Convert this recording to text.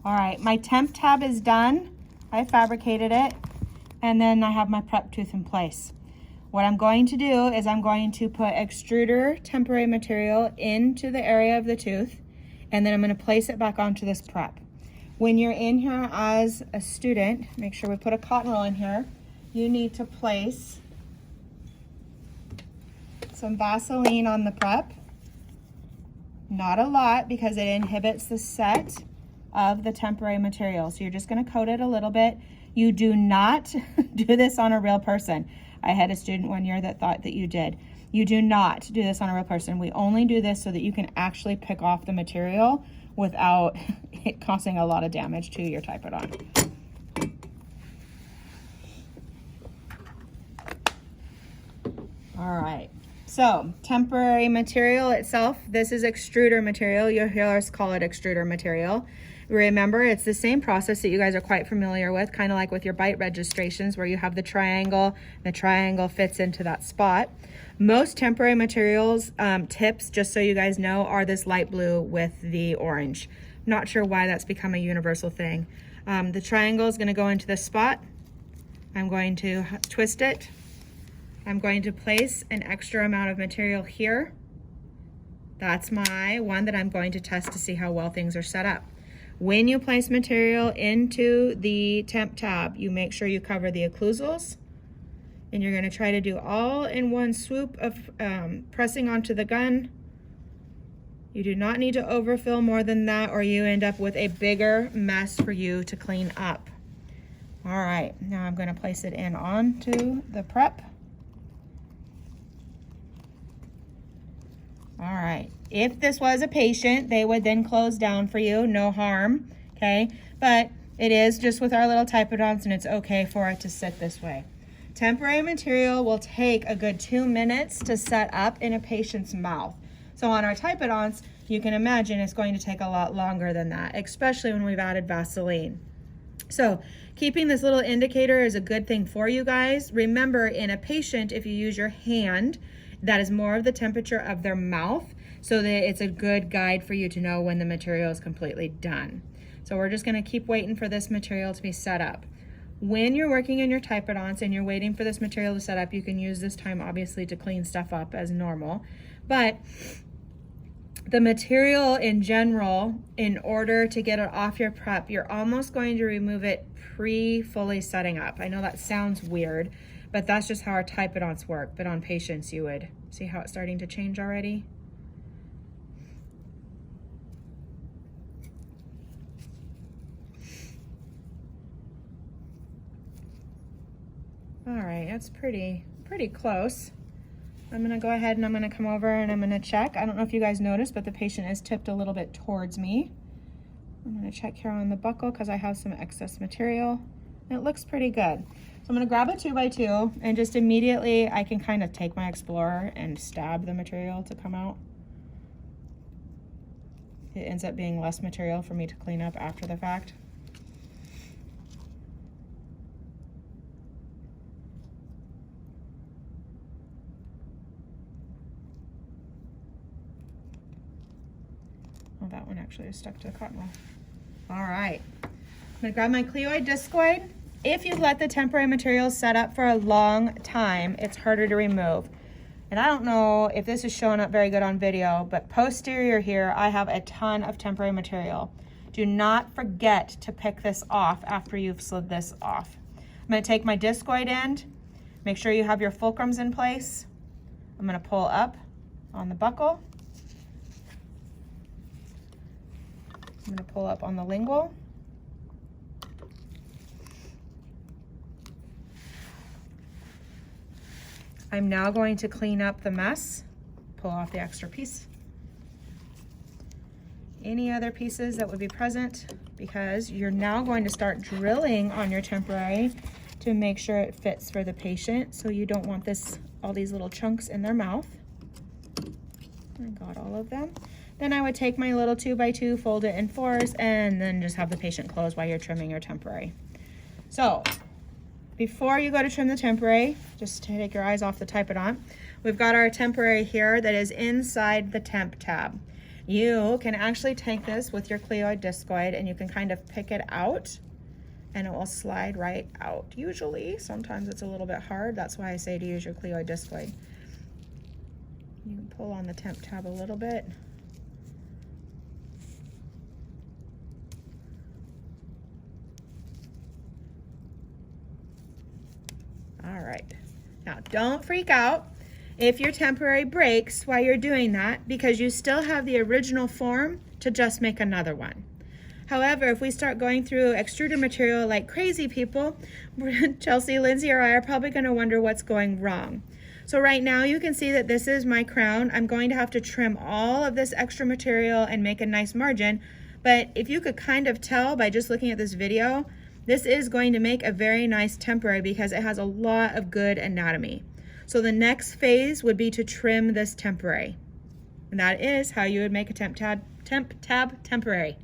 All right, my temp tab is done. I fabricated it, and then I have my prep tooth in place. What I'm going to do is I'm going to put extruder temporary material into the area of the tooth, and then I'm going to place it back onto this prep. When you're in here as a student, make sure we put a cotton roll in here. You need to place some Vaseline on the prep. Not a lot, because it inhibits the set of the temporary material. So you're just going to coat it a little bit. You do not do this on a real person. I had a student one year that thought that you did. You do not do this on a real person. We only do this so that you can actually pick off the material without it causing a lot of damage to your Typodont. All right, so temporary material itself, this is extruder material. You'll hear us call it extruder material. Remember, it's the same process that you guys are quite familiar with, kind of like with your bite registrations, where you have the triangle fits into that spot. Most temporary materials tips, just so you guys know, are this light blue with the orange. Not sure why that's become a universal thing. The triangle is going to go into this spot. I'm going to twist it. I'm going to place an extra amount of material here. That's my one that I'm going to test to see how well things are set up. When you place material into the temp tab, you make sure you cover the occlusals, and you're going to try to do all in one swoop of pressing onto the gun. You do not need to overfill more than that, or you end up with a bigger mess for you to clean up. All right, now I'm going to place it in onto the prep. All right, if this was a patient, they would then close down for you, no harm, okay? But it is just with our little Typodonts, and it's okay for it to sit this way. Temporary material will take a good 2 minutes to set up in a patient's mouth. So on our Typodonts, you can imagine it's going to take a lot longer than that, especially when we've added Vaseline. So keeping this little indicator is a good thing for you guys. Remember, in a patient, if you use your hand, that is more of the temperature of their mouth, so that it's a good guide for you to know when the material is completely done. So we're just going to keep waiting for this material to be set up. When you're working in your Typodonts and you're waiting for this material to set up, you can use this time obviously to clean stuff up as normal. But the material in general, in order to get it off your prep, you're almost going to remove it pre-fully setting up. I know that sounds weird, but that's just how our Typodonts work. But on patients, you would see how it's starting to change already. All right, that's pretty close. I'm gonna go ahead and I'm gonna come over and I'm gonna check. I don't know if you guys noticed, but the patient is tipped a little bit towards me. I'm gonna check here on the buckle because I have some excess material. And it looks pretty good. So I'm gonna grab a 2x2 and just immediately I can kind of take my Explorer and stab the material to come out. It ends up being less material for me to clean up after the fact. Oh, that one actually is stuck to the cotton roll. All right, I'm gonna grab my cleoid discoid. If you've let the temporary material set up for a long time, it's harder to remove. And I don't know if this is showing up very good on video, but posterior here, I have a ton of temporary material. Do not forget to pick this off after you've slid this off. I'm gonna take my discoid end, make sure you have your fulcrums in place. I'm gonna pull up on the buckle. I'm gonna pull up on the lingual. I'm now going to clean up the mess, pull off the extra piece. Any other pieces that would be present, because you're now going to start drilling on your temporary to make sure it fits for the patient. So you don't want all these little chunks in their mouth. I got all of them. Then I would take my little 2x2, fold it in fours, and then just have the patient close while you're trimming your temporary. So before you go to trim the temporary, just take your eyes off the Typodont. We've got our temporary here that is inside the temp tab. You can actually take this with your cleoid discoid and you can kind of pick it out and it will slide right out. Usually, sometimes it's a little bit hard. That's why I say to use your cleoid discoid. You can pull on the temp tab a little bit. All right, now don't freak out if your temporary breaks while you're doing that, because you still have the original form to just make another one. However, if we start going through extruder material like crazy people, Chelsea, Lindsay, or I are probably going to wonder what's going wrong. So right now you can see that this is my crown. I'm going to have to trim all of this extra material and make a nice margin. But if you could kind of tell by just looking at this video, this is going to make a very nice temporary because it has a lot of good anatomy. So the next phase would be to trim this temporary. And that is how you would make a temp tab temporary.